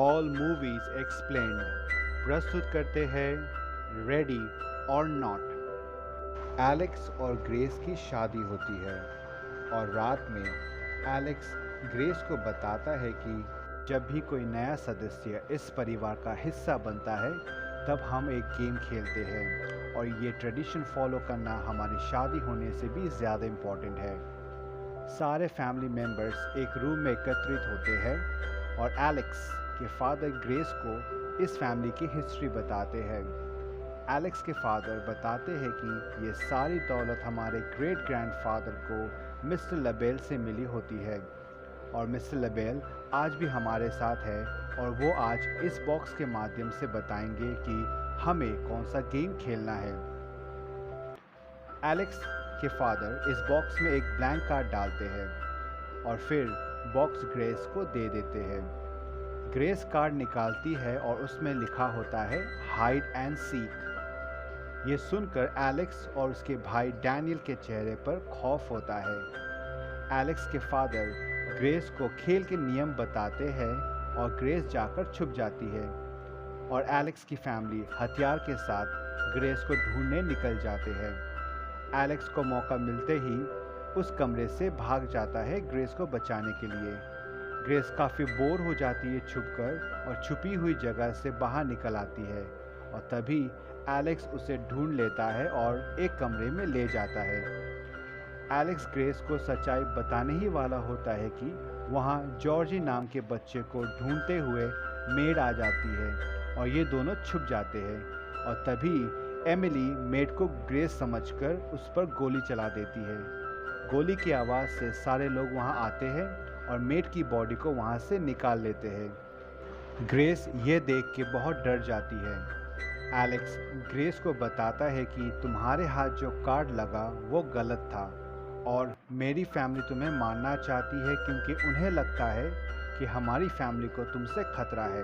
All movies explained प्रस्तुत करते हैं रेडी और नॉट। एलेक्स और ग्रेस की शादी होती है और रात में एलेक्स ग्रेस को बताता है कि जब भी कोई नया सदस्य इस परिवार का हिस्सा बनता है तब हम एक गेम खेलते हैं और ये ट्रेडिशन फॉलो करना हमारी शादी होने से भी ज़्यादा इम्पोर्टेंट है। सारे फैमिली मेंबर्स एक रूम में एकत्रित होते हैं और एलेक्स के फादर ग्रेस को इस फैमिली की हिस्ट्री बताते हैं। एलेक्स के फादर बताते हैं कि ये सारी दौलत हमारे ग्रेट ग्रैंडफादर को मिस्टर लबेल से मिली होती है और मिस्टर लबेल आज भी हमारे साथ है और वो आज इस बॉक्स के माध्यम से बताएंगे कि हमें कौन सा गेम खेलना है। एलेक्स के फादर इस बॉक्स में एक ब्लैंक कार्ड डालते हैं और फिर बॉक्स ग्रेस को दे देते हैं। ग्रेस कार्ड निकालती है और उसमें लिखा होता है हाइड एंड सीक। ये सुनकर एलेक्स और उसके भाई डैनियल के चेहरे पर खौफ होता है। एलेक्स के फादर ग्रेस को खेल के नियम बताते हैं और ग्रेस जाकर छुप जाती है और एलेक्स की फैमिली हथियार के साथ ग्रेस को ढूंढने निकल जाते हैं। एलेक्स को मौका मिलते ही उस कमरे से भाग जाता है ग्रेस को बचाने के लिए। ग्रेस काफ़ी बोर हो जाती है छुपकर और छुपी हुई जगह से बाहर निकल आती है और तभी एलेक्स उसे ढूंढ लेता है और एक कमरे में ले जाता है। एलेक्स ग्रेस को सच्चाई बताने ही वाला होता है कि वहाँ जॉर्जी नाम के बच्चे को ढूंढते हुए मेड आ जाती है और ये दोनों छुप जाते हैं और तभी एमिली मेड को ग्रेस समझकर उस पर गोली चला देती है। गोली की आवाज़ से सारे लोग वहाँ आते हैं और मेड की बॉडी को वहाँ से निकाल लेते हैं। ग्रेस ये देख के बहुत डर जाती है। एलेक्स ग्रेस को बताता है कि तुम्हारे हाथ जो कार्ड लगा वो गलत था और मेरी फैमिली तुम्हें मारना चाहती है क्योंकि उन्हें लगता है कि हमारी फैमिली को तुमसे खतरा है।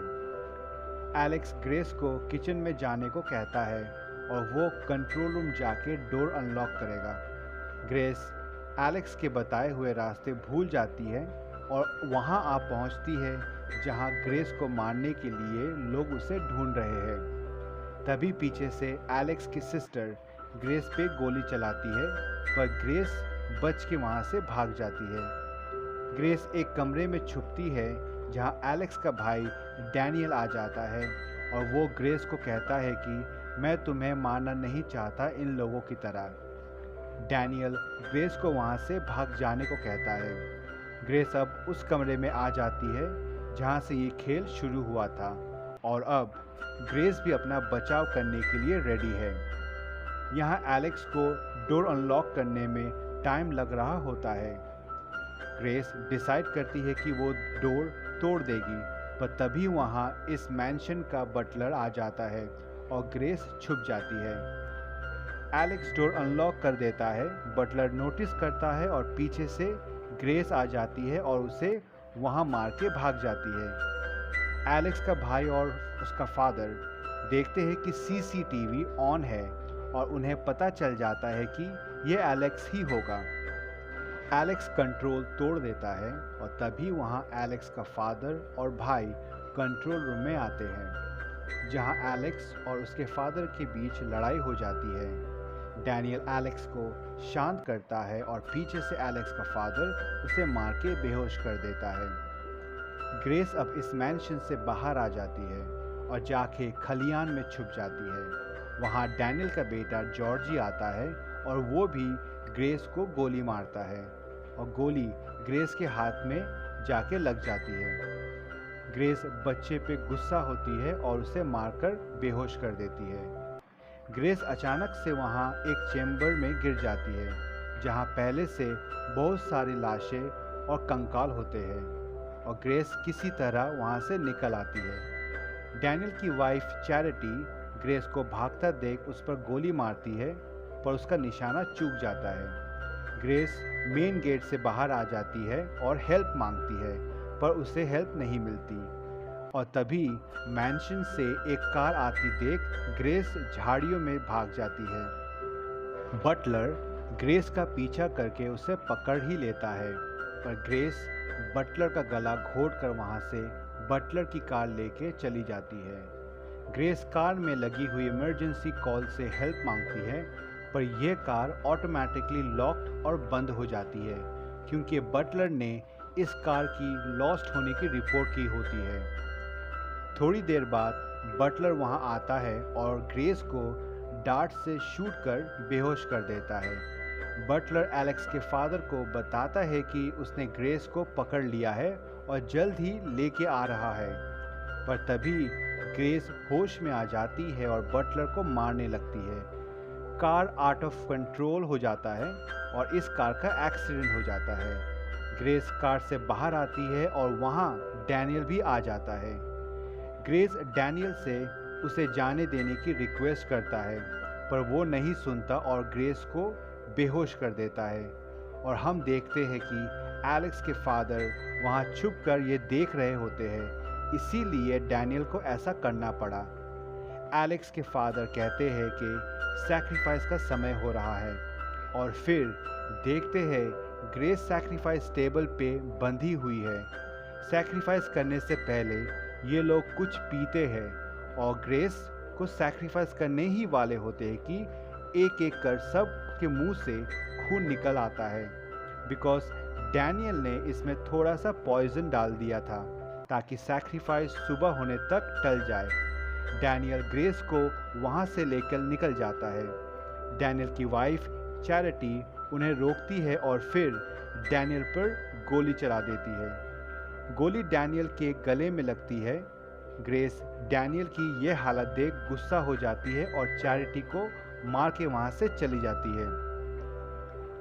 एलेक्स ग्रेस को किचन में जाने को कहता है और वो कंट्रोल रूम जाके डोर अनलॉक करेगा। ग्रेस एलेक्स के बताए हुए रास्ते भूल जाती है और वहाँ आ पहुँचती है जहाँ ग्रेस को मारने के लिए लोग उसे ढूंढ रहे हैं। तभी पीछे से एलेक्स की सिस्टर ग्रेस पे गोली चलाती है पर ग्रेस बच के वहाँ से भाग जाती है। ग्रेस एक कमरे में छुपती है जहाँ एलेक्स का भाई डैनियल आ जाता है और वो ग्रेस को कहता है कि मैं तुम्हें मारना नहीं चाहता इन लोगों की तरह। डैनियल ग्रेस को वहाँ से भाग जाने को कहता है। ग्रेस अब उस कमरे में आ जाती है जहाँ से ये खेल शुरू हुआ था और अब ग्रेस भी अपना बचाव करने के लिए रेडी है। यहाँ एलेक्स को डोर अनलॉक करने में टाइम लग रहा होता है। ग्रेस डिसाइड करती है कि वो डोर तोड़ देगी पर तभी वहाँ इस मैंशन का बटलर आ जाता है और ग्रेस छुप जाती है। एलेक्स डोर अनलॉक कर देता है। बटलर नोटिस करता है और पीछे से ग्रेस आ जाती है और उसे वहाँ मार के भाग जाती है। एलेक्स का भाई और उसका फादर देखते हैं कि सीसीटीवी ऑन है और उन्हें पता चल जाता है कि ये एलेक्स ही होगा। एलेक्स कंट्रोल तोड़ देता है और तभी वहाँ एलेक्स का फादर और भाई कंट्रोल रूम में आते हैं जहाँ एलेक्स और उसके फादर के बीच लड़ाई हो जाती है। डैनियल एलेक्स को शांत करता है और पीछे से एलेक्स का फादर उसे मार के बेहोश कर देता है। ग्रेस अब इस मैंशन से बाहर आ जाती है और जाके खलियान में छुप जाती है। वहाँ डैनियल का बेटा जॉर्जी आता है और वो भी ग्रेस को गोली मारता है और गोली ग्रेस के हाथ में जाके लग जाती है। ग्रेस बच्चे पे गुस्सा होती है और उसे मारकर बेहोश कर देती है। ग्रेस अचानक से वहाँ एक चेम्बर में गिर जाती है जहाँ पहले से बहुत सारी लाशें और कंकाल होते हैं और ग्रेस किसी तरह वहाँ से निकल आती है। डैनियल की वाइफ चैरिटी ग्रेस को भागता देख उस पर गोली मारती है पर उसका निशाना चूक जाता है। ग्रेस मेन गेट से बाहर आ जाती है और हेल्प मांगती है पर उसे हेल्प नहीं मिलती और तभी मैंशन से एक कार आती देख ग्रेस झाड़ियों में भाग जाती है। बटलर ग्रेस का पीछा करके उसे पकड़ ही लेता है पर ग्रेस बटलर का गला घोंटकर वहाँ से बटलर की कार लेके चली जाती है। ग्रेस कार में लगी हुई इमरजेंसी कॉल से हेल्प मांगती है, पर यह कार ऑटोमेटिकली लॉक्ड और बंद हो जाती है क्योंकि बटलर ने इस कार की लॉस्ट होने की रिपोर्ट की होती है। थोड़ी देर बाद बटलर वहां आता है और ग्रेस को डार्ट से शूट कर बेहोश कर देता है। बटलर एलेक्स के फादर को बताता है कि उसने ग्रेस को पकड़ लिया है और जल्द ही लेके आ रहा है, पर तभी ग्रेस होश में आ जाती है और बटलर को मारने लगती है। कार आउट ऑफ कंट्रोल हो जाता है और इस कार का एक्सीडेंट हो जाता है। ग्रेस कार से बाहर आती है और वहाँ डैनियल भी आ जाता है। ग्रेस डैनियल से उसे जाने देने की रिक्वेस्ट करता है, पर वो नहीं सुनता और ग्रेस को बेहोश कर देता है। और हम देखते हैं कि एलेक्स के फादर वहाँ छुप कर ये देख रहे होते हैं, इसीलिए डैनियल को ऐसा करना पड़ा। एलेक्स के फादर कहते हैं कि सैक्रिफाइस का समय हो रहा है और फिर देखते हैं ग्रेस सैक्रिफाइस टेबल पे बंधी हुई है। सैक्रिफाइस करने से पहले ये लोग कुछ पीते हैं और ग्रेस को सैक्रिफाइस करने ही वाले होते हैं कि एक एक कर सब के मुंह से खून निकल आता है, बिकॉज डैनियल ने इसमें थोड़ा सा पॉइजन डाल दिया था ताकि सैक्रिफाइस सुबह होने तक टल जाए। डैनियल ग्रेस को वहाँ से लेकर निकल जाता है। डैनियल की वाइफ चैरिटी उन्हें रोकती है और फिर डैनियल पर गोली चला देती है। गोली डैनियल के गले में लगती है। ग्रेस डैनियल की यह हालत देख गुस्सा हो जाती है और चैरिटी को मार के वहाँ से चली जाती है।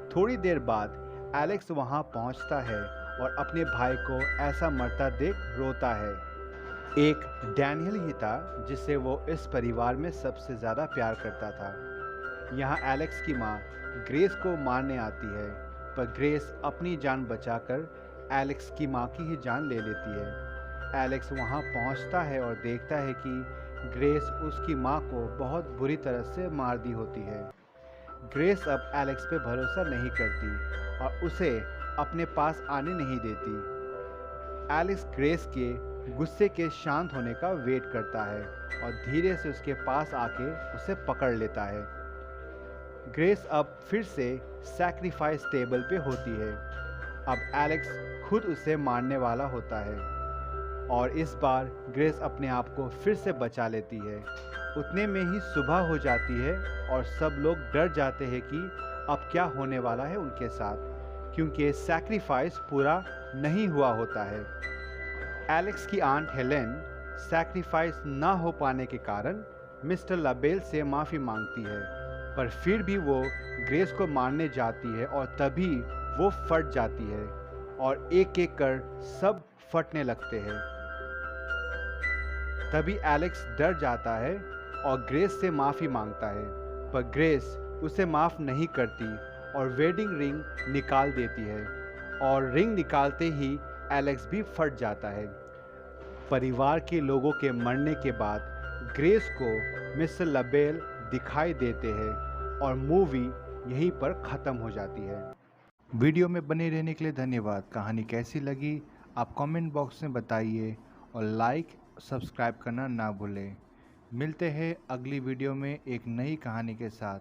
थोड़ी देर बाद एलेक्स वहाँ पहुँचता है और अपने भाई को ऐसा मरता देख रोता है। एक डैनियल ही था जिससे वो इस परिवार में सबसे ज़्यादा प्यार करता था। यहाँ एलेक्स की माँ ग्रेस को मारने आती है, पर ग्रेस अपनी जान बचाकर एलेक्स की माँ की ही जान ले लेती है। एलेक्स वहाँ पहुँचता है और देखता है कि ग्रेस उसकी माँ को बहुत बुरी तरह से मार दी होती है। ग्रेस अब एलेक्स पे भरोसा नहीं करती और उसे अपने पास आने नहीं देती। एलेक्स ग्रेस के गुस्से के शांत होने का वेट करता है और धीरे से उसके पास आके उसे पकड़ लेता है। ग्रेस अब फिर से सैक्रिफाइस टेबल पे होती है। अब एलेक्स खुद उसे मारने वाला होता है और इस बार ग्रेस अपने आप को फिर से बचा लेती है। उतने में ही सुबह हो जाती है और सब लोग डर जाते हैं कि अब क्या होने वाला है उनके साथ, क्योंकि सैक्रिफाइस पूरा नहीं हुआ होता है। एलेक्स की आंट हेलेन सैक्रिफाइस ना हो पाने के कारण मिस्टर लाबेल से माफ़ी मांगती है, पर फिर भी वो ग्रेस को मारने जाती है और तभी वो फट जाती है और एक एक कर सब फटने लगते हैं। तभी एलेक्स डर जाता है और ग्रेस से माफ़ी मांगता है, पर ग्रेस उसे माफ़ नहीं करती और वेडिंग रिंग निकाल देती है और रिंग निकालते ही एलेक्स भी फट जाता है। परिवार के लोगों के मरने के बाद ग्रेस को मिस्टर लाबेल दिखाई देते हैं और मूवी यहीं पर ख़त्म हो जाती है। वीडियो में बने रहने के लिए धन्यवाद। कहानी कैसी लगी आप कमेंट बॉक्स में बताइए और लाइक सब्सक्राइब करना ना भूलें। मिलते हैं अगली वीडियो में एक नई कहानी के साथ।